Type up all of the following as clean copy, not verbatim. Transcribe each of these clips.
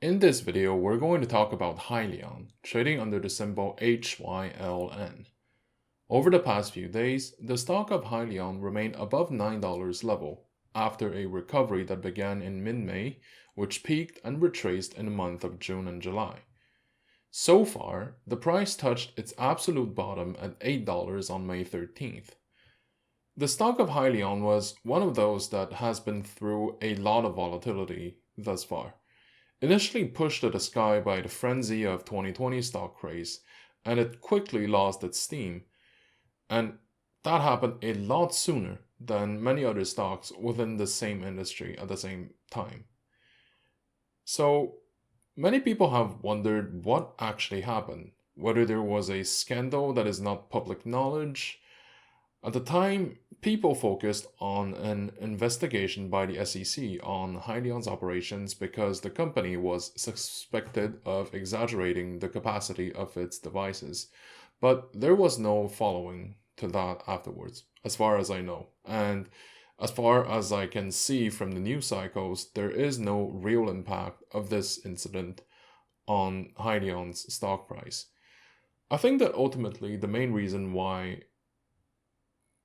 In this video, we're going to talk about Hyliion, trading under the symbol HYLN. Over the past few days, the stock of Hyliion remained above $9 level after a recovery that began in mid-May, which peaked and retraced in the month of June and July. So far, the price touched its absolute bottom at $8 on May 13th. The stock of Hyliion was one of those that has been through a lot of volatility thus far. Initially pushed to the sky by the frenzy of 2020 stock craze, and it quickly lost its steam. And that happened a lot sooner than many other stocks within the same industry at the same time. So many people have wondered what actually happened, whether there was a scandal that is not public knowledge. At the time, people focused on an investigation by the SEC on Hyliion's operations because the company was suspected of exaggerating the capacity of its devices. But there was no following to that afterwards, as far as I know. And as far as I can see from the news cycles, there is no real impact of this incident on Hyliion's stock price. I think that ultimately the main reason why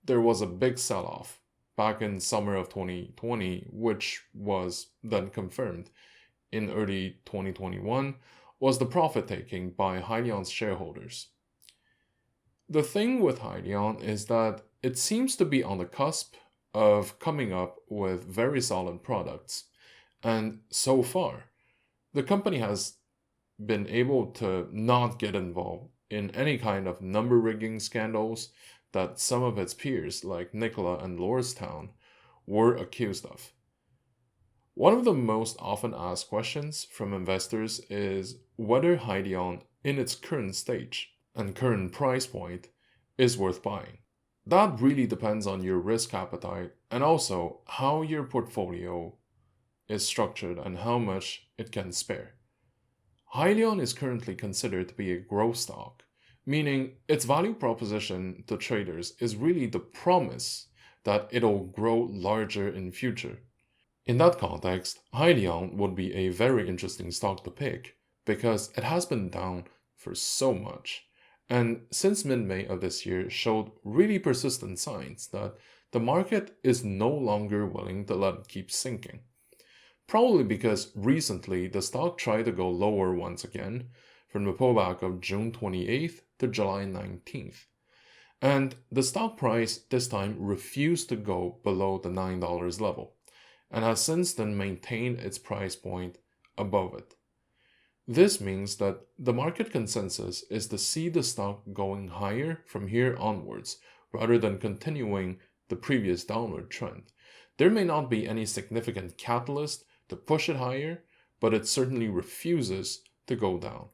there was a big sell-off back in summer of 2020, which was then confirmed in early 2021, was the profit-taking by Hyliion's shareholders. The thing with Hyliion is that it seems to be on the cusp of coming up with very solid products, and so far, the company has been able to not get involved in any kind of number rigging scandals that some of its peers, like Nikola and Lordstown, were accused of. One of the most often asked questions from investors is whether Hyliion, in its current stage and current price point, is worth buying. That really depends on your risk appetite and also how your portfolio is structured and how much it can spare. Hyliion is currently considered to be a growth stock, meaning its value proposition to traders is really the promise that it'll grow larger in future. In that context, Hyliion would be a very interesting stock to pick because it has been down for so much, and since mid-May of this year showed really persistent signs that the market is no longer willing to let it keep sinking. Probably because recently the stock tried to go lower once again from the pullback of June 28th to July 19th. And the stock price this time refused to go below the $9 level and has since then maintained its price point above it. This means that the market consensus is to see the stock going higher from here onwards rather than continuing the previous downward trend. There may not be any significant catalyst to push it higher, but it certainly refuses to go down.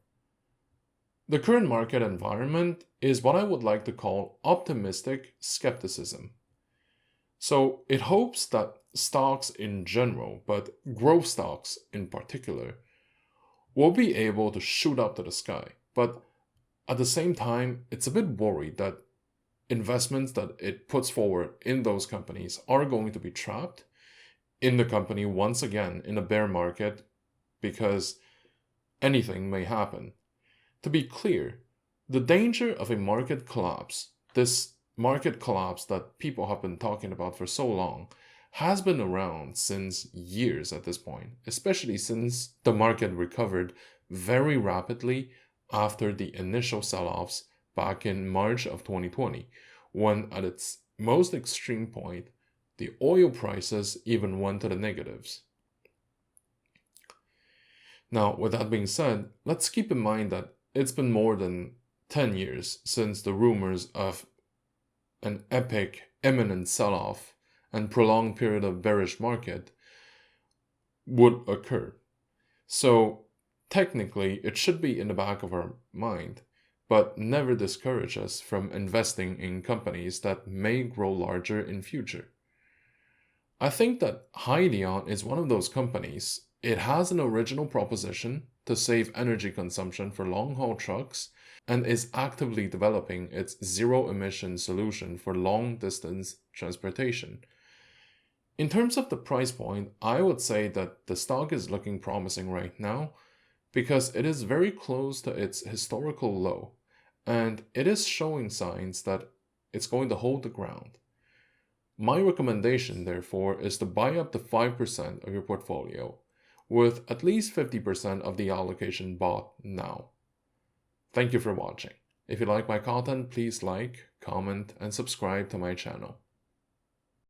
The current market environment is what I would like to call optimistic skepticism. So it hopes that stocks in general, but growth stocks in particular, will be able to shoot up to the sky. But at the same time, it's a bit worried that investments that it puts forward in those companies are going to be trapped in the company once again in a bear market because anything may happen. To be clear, the danger of a market collapse, this market collapse that people have been talking about for so long, has been around since years at this point, especially since the market recovered very rapidly after the initial sell-offs back in March of 2020, when at its most extreme point, the oil prices even went to the negatives. Now, with that being said, let's keep in mind that it's been more than 10 years since the rumors of an epic, imminent sell-off and prolonged period of bearish market would occur. So technically, it should be in the back of our mind, but never discourage us from investing in companies that may grow larger in future. I think that Hyliion is one of those companies. It has an original proposition to save energy consumption for long-haul trucks and is actively developing its zero-emission solution for long-distance transportation. In terms of the price point, I would say that the stock is looking promising right now, because it is very close to its historical low, and it is showing signs that it's going to hold the ground. My recommendation, therefore, is to buy up to 5% of your portfolio, with at least 50% of the allocation bought now. Thank you for watching. If you like my content, please like, comment, and subscribe to my channel.